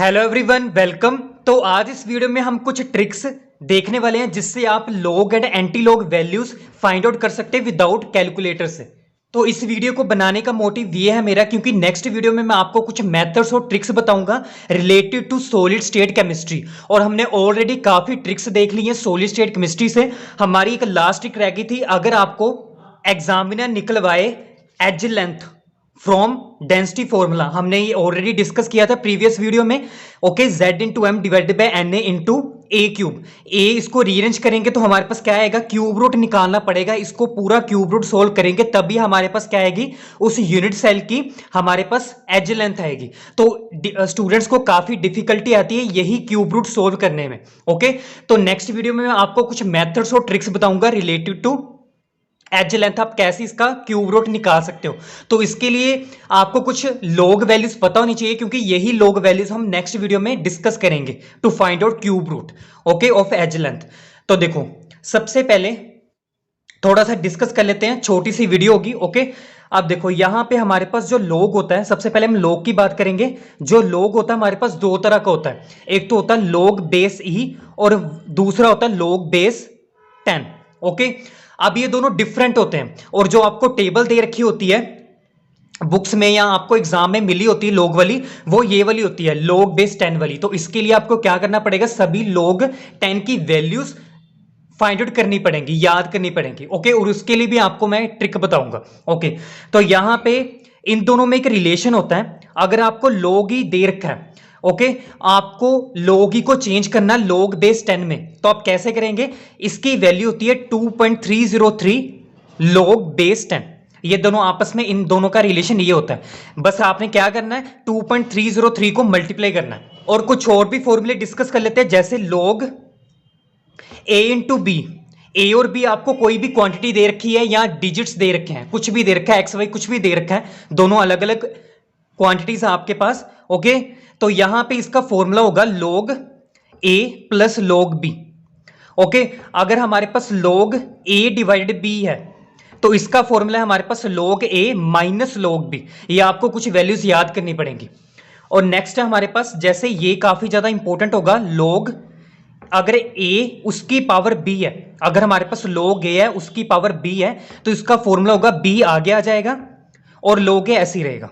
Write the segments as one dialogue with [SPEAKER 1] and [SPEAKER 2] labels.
[SPEAKER 1] Hello everyone, welcome. तो आज इस वीडियो में हम कुछ ट्रिक्स देखने वाले हैं जिससे आप log and anti log values find out कर सकते हैं विदाउट कैलकुलेटर से। तो इस वीडियो को बनाने का मोटिव ये है मेरा, क्योंकि नेक्स्ट वीडियो में मैं आपको कुछ मेथड्स और ट्रिक्स बताऊंगा related to solid state chemistry. और हमने ऑलरेडी काफी ट्रिक्स देख ली हैं सॉलिड स्टेट केमिस्ट्री से। हमारी एक लास्ट ट्रिक रह गई थी, अगर आपको एग्जामिनर निकलवाए edge length from density formula, हमने ये ऑलरेडी डिस्कस किया था प्रीवियस वीडियो में। Okay, Z into M divided by N A into A cube. ए इसको रीअरेंज करेंगे तो हमारे पास क्या आएगा, क्यूब रूट निकालना पड़ेगा। इसको पूरा क्यूब रूट सोल्व करेंगे तभी हमारे पास क्या आएगी, उस यूनिट सेल की हमारे पास एज लेंथ आएगी। तो स्टूडेंट्स को काफी डिफिकल्टी आती है यही क्यूब रूट सोल्व करने में। ओके, तो नेक्स्ट वीडियो में मैं आपको कुछ मेथड्स और ट्रिक्स बताऊंगा रिलेटेड टू एज लेंथ, आप कैसे इसका क्यूब रूट निकाल सकते हो। तो इसके लिए आपको कुछ लॉग वैल्यूज पता होनी चाहिए, क्योंकि यही लॉग वैल्यूज हम नेक्स्ट वीडियो में डिस्कस करेंगे to find out cube root okay of edge length. तो देखो, सबसे पहले थोड़ा सा डिस्कस कर लेते हैं, छोटी सी वीडियो होगी। ओके, अब देखो यहां पे हमारे पास जो लॉग होता है, सबसे पहले हम लॉग की बात करेंगे। जो लॉग होता है हमारे पास दो तरह का होता है, एक तो होता है लॉग बेस ई और दूसरा होता है लॉग बेस 10। ओके, अब ये दोनों डिफरेंट होते हैं, और जो आपको टेबल दे रखी होती है बुक्स में या आपको एग्जाम में मिली होती है लॉग वाली, वो ये वाली होती है लॉग बेस 10 वाली। तो इसके लिए आपको क्या करना पड़ेगा, सभी लॉग 10 की वैल्यूज फाइंड आउट करनी पड़ेंगी, याद करनी पड़ेंगी। ओके, और उसके लिए भी आपको मैं ट्रिक बताऊंगा। ओके, तो यहां पे इन दोनों में एक रिलेशन होता है। अगर आपको लॉग ही दे रखा है, ओके, आपको लॉग ही को चेंज करना लॉग बेस 10 में, तो आप कैसे करेंगे, इसकी वैल्यू होती है 2.303 लॉग बेस 10। ये दोनों आपस में, इन दोनों का रिलेशन ये होता है। बस आपने क्या करना है, 2.303 को मल्टीप्लाई करना है। और कुछ और भी फॉर्मूले डिस्कस कर लेते हैं, जैसे लॉग ए इंटू बी। ए और बी आपको कोई भी क्वांटिटी दे रखी है या डिजिट्स दे रखे हैं, कुछ भी दे रखा है, एक्स वाई कुछ भी दे रखा है, दोनों अलग अलग क्वांटिटीज आपके पास। ओके, तो यहां पे इसका फॉर्मूला होगा log a plus log b। Okay, अगर हमारे पास log a डिवाइडेड b है तो इसका फॉर्मूला है हमारे पास log a minus log b। ये आपको कुछ वैल्यूज याद करनी पड़ेंगी। और नेक्स्ट है हमारे पास, जैसे ये काफी ज्यादा इंपॉर्टेंट होगा, log अगर a उसकी पावर b है, अगर हमारे पास log a है उसकी पावर b है, तो इसका फॉर्मूला होगा b आगे आ जाएगा और log a ऐसे ही रहेगा।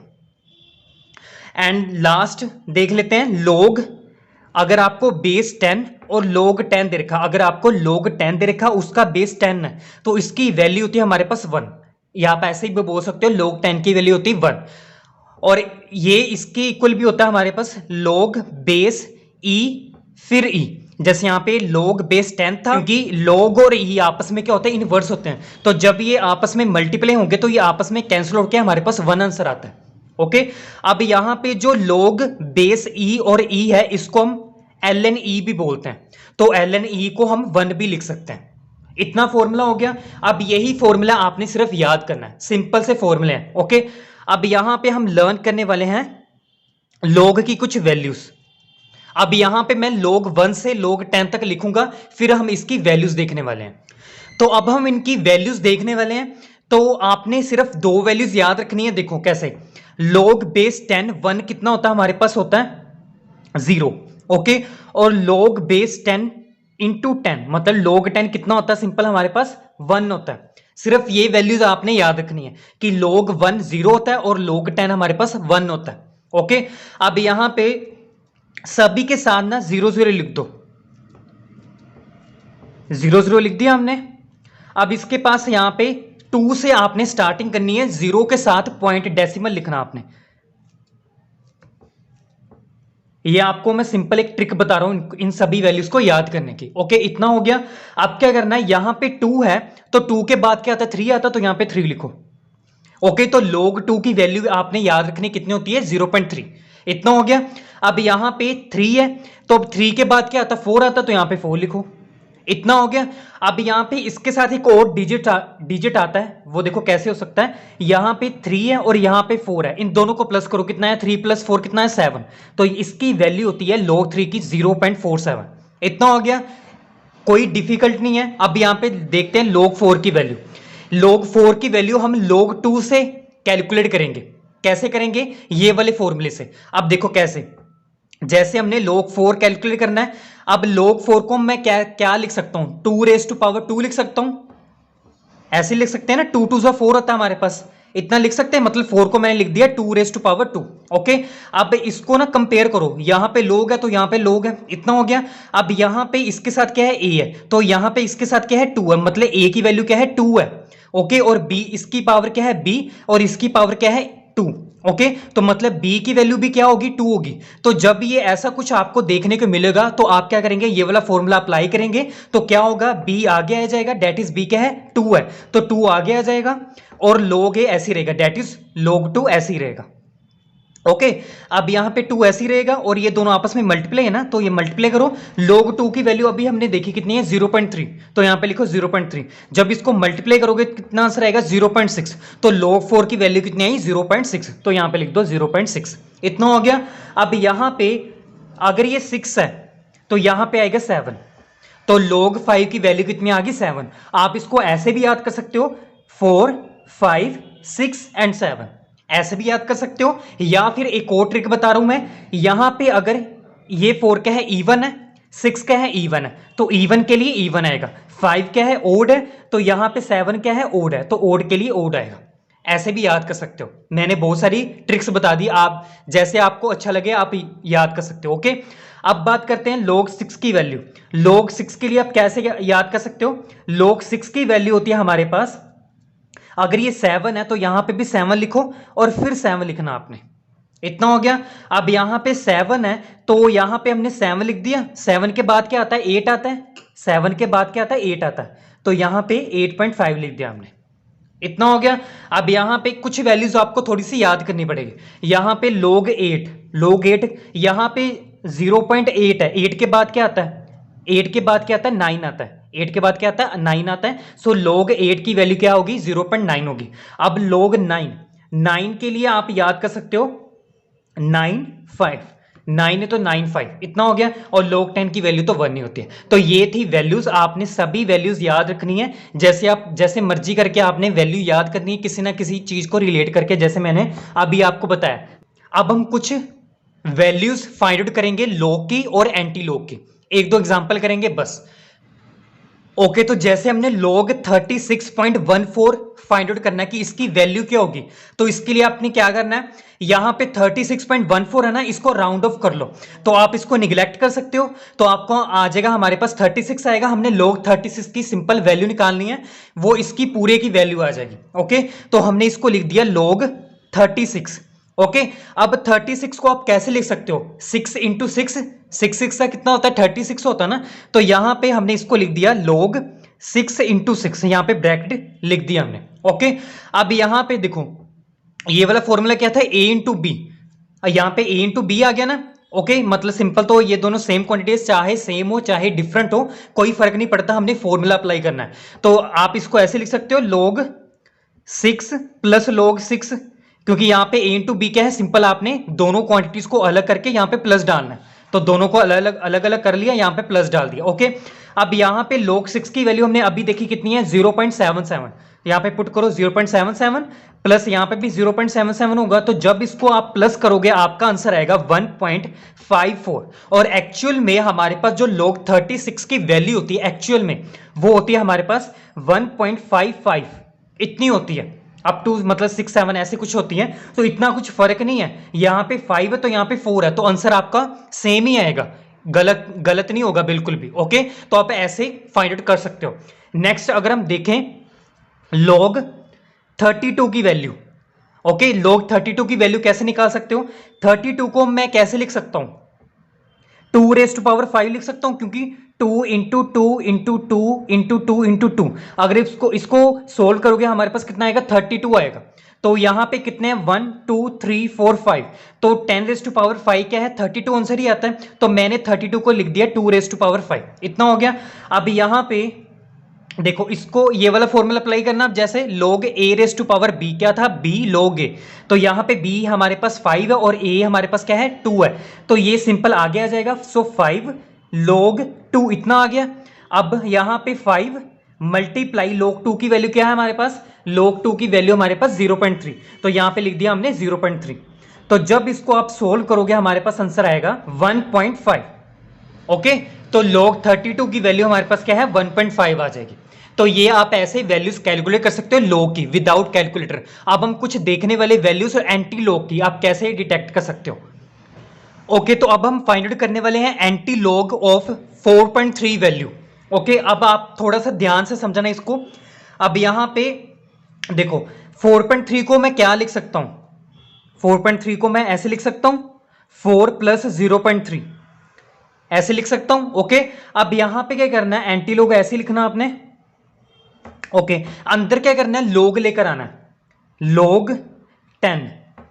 [SPEAKER 1] एंड लास्ट देख लेते हैं लॉग, अगर आपको बेस 10 और log 10 दे रखा, अगर आपको log 10 दे रखा उसका बेस 10 है, तो इसकी वैल्यू होती है हमारे पास 1। या आप ऐसे ही बोल सकते हो log 10 की वैल्यू होती है 1। और ये इसके इक्वल भी होता है हमारे पास log बेस e फिर e। जैसे यहाँ पे log बेस 10 था, क्योंकि log और e आपस में क्या होता है, इनवर्स होते हैं। तो जब ये आपस में मल्टीप्लाई होंगे तो ये आपस में कैंसिल होकर हमारे पास 1 आंसर आता है। ओके, अब यहां पे जो log बेस e और e है, इसको हम ln e भी बोलते हैं, तो ln e को हम 1 भी लिख सकते हैं। इतना फॉर्मूला हो गया। अब यही फॉर्मूला आपने सिर्फ याद करना है, सिंपल से फॉर्मूले हैं। ओके, अब यहां पे हम लर्न करने वाले हैं log की कुछ वैल्यूज। अब यहां पे मैं log 1 से log 10 तक लिखूंगा, फिर हम इसकी वैल्यूज देखने वाले हैं। तो अब हम इनकी वैल्यूज देखने वाले हैं, तो आपने सिर्फ दो वैल्यूज याद रखनी है। देखो कैसे, log बेस 10 1 कितना होता है हमारे पास, होता है 0। ओके, और log बेस 10 इंटू 10 मतलब log 10 कितना होता है, सिंपल हमारे पास 1 होता है। सिर्फ ये वैल्यूज आपने याद रखनी है कि log 1 0 होता है और log 10 हमारे पास 1 होता है। ओके, अब यहां पे सभी के साथ ना 0 0 लिख दो, 0 0 लिख दिया हमने। अब इसके पास यहां पे 2 से आपने स्टार्टिंग करनी है, 0 के साथ पॉइंट डेसिमल लिखना आपने। ये आपको मैं सिंपल एक ट्रिक बता रहा हूं इन सभी वैल्यूज को याद करने की। ओके, इतना हो गया। अब क्या करना है, यहां पे 2 है तो 2 के बाद क्या आता है, 3 आता है, तो यहां पे 3 लिखो। ओके, तो log 2 की वैल्यू आपने याद रखनी कितनी होती है, 0.3। इतना हो गया। अब यहां पे 3 है तो अब 3 के बाद क्या आता है, 4 आता है, तो यहां पे 4 लिखो। इतना हो गया। अब यहां पे इसके साथ एक और डिजिट आता है, वो देखो कैसे हो सकता है, यहां पे 3 है और यहां पे 4 है, इन दोनों को प्लस करो, कितना है 3 प्लस 4 कितना है 7। तो इसकी वैल्यू होती है log 3 की 0.47। इतना हो गया, कोई डिफिकल्ट नहीं है। अब यहां पे देखते हैं log 4 की वैल्यू। log 4 की वैल्यू हम log 2 से कैलकुलेट करेंगे। कैसे करेंगे, ये वाले फॉर्मूले से। अब देखो कैसे, जैसे हमने log 4 कैलकुलेट करना है, अब log 4 को मैं क्या क्या लिख सकता हूं, 2 रेज टू पावर 2 लिख सकता हूं, ऐसे लिख सकते हैं ना, 2 2 4 होता है हमारे पास, इतना लिख सकते हैं, मतलब 4 को मैंने लिख दिया 2 रेज टू पावर 2। ओके, अब इसको ना कंपेयर करो, यहां पे लोग है तो यहां पे लोग है, इतना हो गया। अब यहां पे इसके साथ क्या है, ए है, तो यहां पे इसके साथ क्या है, 2 है, मतलब ए की वैल्यू क्या है, 2 है। ओके, और बी इसकी पावर क्या है, बी, और इसकी पावर क्या है, 2। ओके, तो मतलब b की वैल्यू भी क्या होगी, 2 होगी। तो जब ये ऐसा कुछ आपको देखने को मिलेगा तो आप क्या करेंगे, ये वाला फॉर्मूला अप्लाई करेंगे, तो क्या होगा, b आगे आ जाएगा, डेट इज b क्या है, 2 है, तो 2 आगे आ जाएगा, और log a ऐसे रहेगा, डेट इज log 2 ऐसे ही रहेगा। ओके, अब यहां पे 2 ऐसे ही रहेगा, और ये दोनों आपस में मल्टीप्लाई है ना, तो ये मल्टीप्लाई करो। log 2 की वैल्यू अभी हमने देखी कितनी है, 0.3, तो यहां पे लिखो 0.3। जब इसको मल्टीप्लाई करोगे कितना आंसर आएगा, 0.6, तो log 4 की वैल्यू कितनी आई, 0.6, तो यहां पे लिख दो 0.6, इतना हो गया। अब यहां पे अगर ये 6 है तो यहां पे आएगा 7, तो log 5 की वैल्यू कितनी आ गई, 7। आप इसको ऐसे भी याद कर सकते हो, 4 5 6 एंड 7, ऐसे भी याद कर सकते हो। या फिर एक और ट्रिक बता रहा हूं मैं, यहां पे अगर ये 4 क्या है, इवन है, 6 क्या है, इवन है, तो इवन के लिए इवन आएगा, 5 क्या है, ओड है, तो यहां पे 7 क्या है, ओड है, तो ओड के लिए ओड आएगा। ऐसे भी याद कर सकते हो, मैंने बहुत सारी ट्रिक्स बता दी, आप जैसे आपको अच्छा लगे आप याद कर सकते हो। ओके, अब बात करते हैं log 6 की वैल्यू। log 6 के लिए आप कैसे याद कर सकते हो, log 6 की वैल्यू होती है हमारे पास, अगर ये 7 है तो यहां पे भी 7 लिखो, और फिर 7 लिखना आपने, इतना हो गया। अब यहां पे 7 है तो यहां पे हमने 7 लिख दिया, 7 के बाद क्या आता है, 8 आता है, 7 के बाद क्या आता है, 8 आता है, तो यहां पे 8.5 लिख दिया हमने, इतना हो गया। अब यहां पे कुछ वैल्यूज आपको थोड़ी सी याद करनी पड़ेगी, यहां पे log 8 यहां पे 0.8 है, 8 के बाद क्या आता है, 8 के बाद क्या आता है, 9 आता है, 8 के बाद क्या आता है, 9 आता है, सो log 8 की वैल्यू क्या होगी, 0.9 होगी। अब log 9 के लिए आप याद कर सकते हो 9 9 है तो 9 5, इतना हो गया, और log 10 की वैल्यू तो 1 ही होती है। तो ये थी वैल्यूज, आपने सभी वैल्यूज याद रखनी है, जैसे आप जैसे मर्जी करके आपने वैल्यू याद करनी है, किसी ना किसी चीज को रिलेट करके, जैसे मैंने अभी आपको बताया। अब हम कुछ वैल्यूज फाइंड आउट करेंगे log की और एंटी log की, एक दो एग्जांपल करेंगे बस। ओके, तो जैसे हमने log 36.14 फाइंड आउट करना है कि इसकी वैल्यू क्या होगी, तो इसके लिए आपने क्या करना है, यहां पे 36.14 है ना, इसको राउंड ऑफ कर लो, तो आप इसको निगलेक्ट कर सकते हो, तो आपको आ जाएगा हमारे पास 36 आएगा। हमने log 36 की सिंपल वैल्यू निकालनी है, वो इसकी पूरे की वैल्यू आ जाएगी। ओके, तो हमने इसको लिख दिया log 36। ओके, अब 36 को आप कैसे लिख सकते हो, 6 इंटू 6, 6 का कितना होता है, 36 होता है ना, तो यहां पे हमने इसको लिख दिया log 6 इंटू 6, यहां पे ब्रैकेट लिख दिया हमने। ओके, अब यहां पे देखो ये वाला फॉर्मूला क्या था, a इंटू बी, यहां पे a इंटू बी आ गया ना। ओके, मतलब सिंपल, तो ये दोनों सेम क्वांटिटीज, चाहे सेम हो चाहे डिफरेंट हो, कोई फर्क नहीं पड़ता, हमने फॉर्मूला अप्लाई करना है। तो आप इसको ऐसे लिख सकते हो log 6 प्लस log 6, क्योंकि यहाँ पे a इंटू बी क्या है, सिंपल आपने दोनों क्वांटिटीज को अलग करके यहाँ पे प्लस डालना है, तो दोनों को अलग अलग कर लिया, यहाँ पे प्लस डाल दिया। ओके, अब यहाँ पे log 6 की वैल्यू हमने अभी देखी कितनी है, 0.77, यहाँ पे पुट करो 0.77, प्लस यहाँ पे भी 0.77 होगा, तो जब इसको आप प्लस करोगे आपका आंसर आएगा 1.54, और एक्चुअल में हमारे पास जो log 36 की वैल्यू होती है एक्चुअल में, वो होती है हमारे पास 1.55, इतनी होती है, अप टू मतलब 6 7 ऐसे कुछ होती है, तो इतना कुछ फर्क नहीं है, यहाँ पे 5 है तो यहाँ पे 4 है, तो आंसर आपका सेम ही आएगा, गलत नहीं होगा बिल्कुल भी। ओके, तो आप ऐसे फाइंड आउट कर सकते हो। नेक्स्ट अगर हम देखें log 32 की वैल्यू, ओके, log 32 की वैल्यू कैसे निकाल सकते हो, 32 को मैं कैसे लिख सकता हूं, 2 रेज टू पावर 5 लिख सकता हूं, क्योंकि 2 इंटू 2 इंटू 2 इंटू 2 इंटू 2, अगर इसको सोल्व करोगे हमारे पास कितना आएगा, 32 आएगा। तो यहां पे कितने हैं, 1 2 3 4 5, तो 10 रेज टू पावर 5 क्या है, 32 आंसर ही आता है, तो मैंने 32 को लिख दिया 2 रेज टू पावर 5, इतना हो गया। अब यहां पे देखो, इसको ये वाला फॉर्मूला अप्लाई करना, जैसे log a raise to power b क्या था, b log a, तो यहां पे b हमारे पास 5 है और a हमारे पास क्या है, 2 है, तो ये सिंपल आगे आ जाएगा, सो 5 log 2 इतना आ गया। अब यहां पे 5 मल्टीप्लाई log 2 की वैल्यू क्या है हमारे पास, log 2 की वैल्यू हमारे पास 0.3, तो यहां पे लिख दिया हमने 0.3, तो जब इसको आप सोल्व करोगे हमारे पास आंसर आएगा 1.5। ओके, तो log 32 की वैल्यू हमारे पास क्या है 1.5 आ जाएगी। तो ये आप ऐसे वैल्यूज कैलकुलेट कर सकते हो log की विदाउट कैलकुलेटर। अब हम कुछ देखने वाले वैल्यूज और एंटी log की आप कैसे डिटेक्ट कर सकते हो। ओके, तो अब हम फाइंड आउट करने वाले हैं anti log of 4.3 value. Okay, अब आप थोड़ा सा ध्यान से समझना इसको। अब यहां पे देखो 4.3 को मैं क्या लिख सकता हूं, 4.3 को मैं ऐसे लिख सकता हूं 4 प्लस 0.3 ऐसे लिख सकता हूं। ओके, अब यहां पे क्या करना है, एंटी log ऐसे लिखना आपने। ओके, अंदर क्या करना है, log लेकर आना है, log 10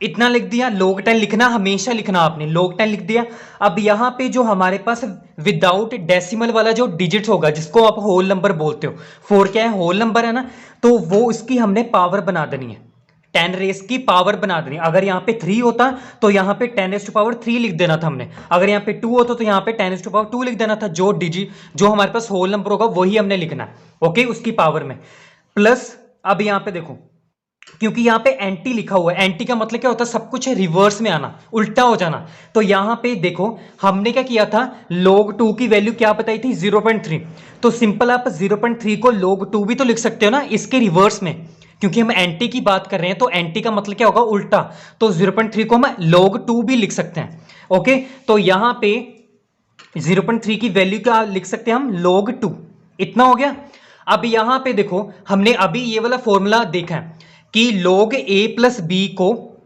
[SPEAKER 1] इतना लिख दिया। log 10 लिखना हमेशा लिखना आपने, log 10 लिख दिया। अब यहां पे जो हमारे पास विदाउट डेसिमल वाला जो डिजिट होगा जिसको आप होल नंबर बोलते हो, 4 क्या है होल नंबर है ना, तो वो इसकी हमने पावर बना देनी है, 10 रेस की पावर बना देनी। अगर यहाँ पे 3 होता तो यहाँ पे 10 रेस टू पावर 3 लिख देना था हमने। अगर यहाँ पे 2 होता तो यहाँ पे 10 रेस टू पावर 2 लिख देना था। जो डिजिट जो हमारे पास होल नंबर होगा वही हमने लिखना है। ओके, उसकी पावर में प्लस। अब यहाँ पे देखो, क्योंकि यहाँ पे एंटी लिखा हुआ है, एंटी का मतलब क्या होता है, सब कुछ रिवर्स में आना, उल्टा हो जाना। तो यहाँ पे देखो हमने क्या किया था, log 2 की वैल्यू क्या बताई थी 0.3। तो सिंपल आप 0.3 को log 2 भी तो लिख सकते हो ना इसके रिवर्स में, क्योंकि हम एंटी की बात कर रहे हैं तो एंटी का मतलब क्या होगा उल्टा। तो 0.3 को हम log 2 भी लिख सकते हैं। ओके, तो यहाँ पे 0.3 की वैल्यू क्या लिख सकते हैं हम, log 2। इतना हो गया। अब यहां पे देखो हमने अभी ये वाला फॉर्मूला देखा है कि log a प्लस बी को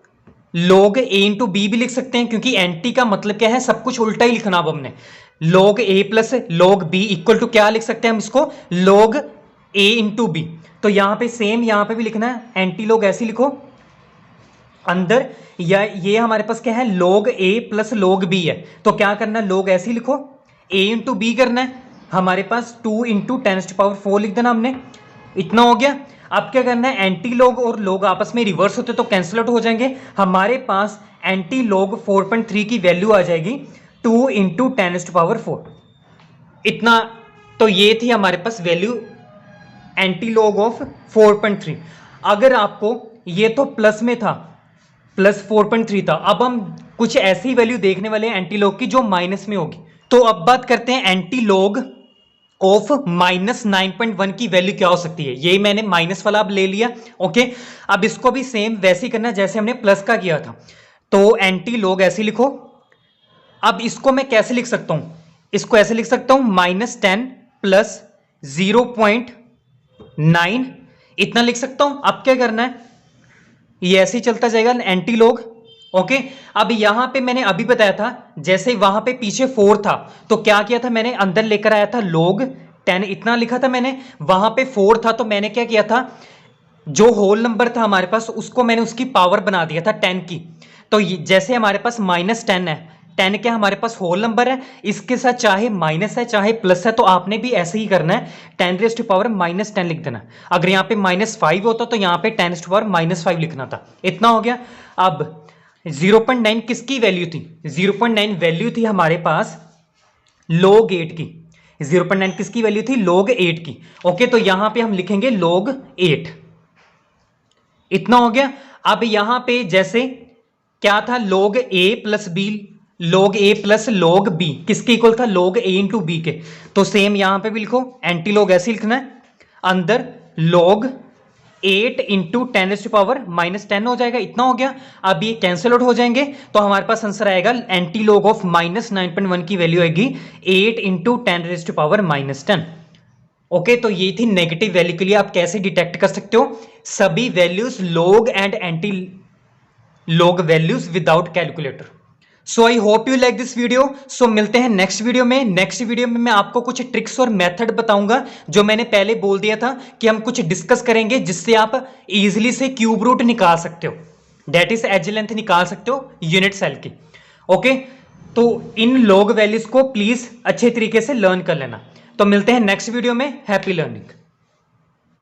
[SPEAKER 1] log a इंटू बी भी लिख सकते हैं, क्योंकि एंटी का मतलब क्या है, सब कुछ उल्टा ही लिखना। अब हमने log a plus log b equal to क्या लिख सकते हैं हम इसको, log a इंटू बी। तो यहां पे सेम यहां पे भी लिखना है, एंटी log ऐसे लिखो अंदर, या ये हमारे पास क्या है log a plus log b है, तो क्या करना है log ऐसे लिखो, a इंटू बी करना है, हमारे पास 2 इंटू 10 टू पावर 4 लिख देना हमने। इतना हो गया। अब क्या करना है, एंटी log और log आपस में रिवर्स होते तो कैंसिल आउट हो जाएंगे। हमारे पास एंटी log 4.3 की वैल्यू आ जाएगी 2 इंटू 10 टू पावर 4। इतना, तो ये थी हमारे पास वैल्यू एंटी log ऑफ 4.3। अगर आपको ये तो प्लस में था, प्लस 4.3 था, अब हम कुछ ऐसी वैल्यू देखने वाले हैं एंटी log की जो माइनस में होगी। तो अब बात करते हैं एंटी log ऑफ -9.1 की वैल्यू क्या हो सकती है। ये मैंने माइनस वाला अब ले लिया। ओके, अब इसको भी सेम वैसे ही करना जैसे हमने प्लस का किया था। तो एंटी log ऐसे लिखो। अब इसको मैं कैसे लिख सकता हूं, इसको ऐसे लिख सकता हूं -10 प्लस 0.9 इतना लिख सकता हूं। अब क्या करना है, ये ऐसे ही चलता जाएगा एंटी log। ओके, अब यहां पे मैंने अभी बताया था, जैसे वहां पे पीछे 4 था तो क्या किया था मैंने, अंदर लेकर आया था log 10 इतना लिखा था मैंने। वहां पे 4 था तो मैंने क्या किया था, जो होल नंबर था हमारे पास उसको मैंने उसकी पावर बना दिया था 10 की। तो जैसे हमारे पास -10 है, 10 क्या हमारे पास होल नंबर है, इसके साथ चाहे माइनस है चाहे प्लस है, तो आपने भी ऐसे ही करना है, 10 रेज़ टू पावर -10 लिख देना। अगर यहाँ पे -5 होता तो यहाँ पे 10 रेज़ टू पावर -5 लिखना था। इतना हो गया। अब 0.9 किसकी वैल्यू थी, 0.9 वैल्यू थी हमारे पास log 8 की। 0.9 किसकी वैल्यू थी, log 8 की। ओके, तो यहां पे हम लिखेंगे log 8। इतना हो गया। अब यहां पे जैसे क्या था, log a plus B, log a plus log b किसके इक्वल था, log a इंटू बी के। तो सेम यहां पे भी लिखो, एंटी log ऐसे लिखना है, अंदर log 8 into 10 raise to power -10 हो जाएगा। इतना हो गया। अब ये कैंसिल आउट हो जाएंगे तो हमारे पास आंसर आएगा एंटी log ऑफ -9.1 की वैल्यू आएगी 8 into 10 raise to power -10। Okay, तो ये थी नेगेटिव वैल्यू के लिए आप कैसे डिटेक्ट कर सकते हो सभी values log and anti log values without calculator. So I hope you like this video. So मिलते हैं नेक्स्ट वीडियो में। नेक्स्ट वीडियो में मैं आपको कुछ ट्रिक्स और मेथड बताऊंगा जो मैंने पहले बोल दिया था कि हम कुछ डिस्कस करेंगे जिससे आप इजीली से क्यूब रूट निकाल सकते हो, दैट इज एज लेंथ निकाल सकते हो यूनिट सेल की। ओके, तो इन log वैल्यूज को प्लीज अच्छे तरीके से लर्न कर लेना। तो मिलते हैं नेक्स्ट वीडियो में। Happy learning.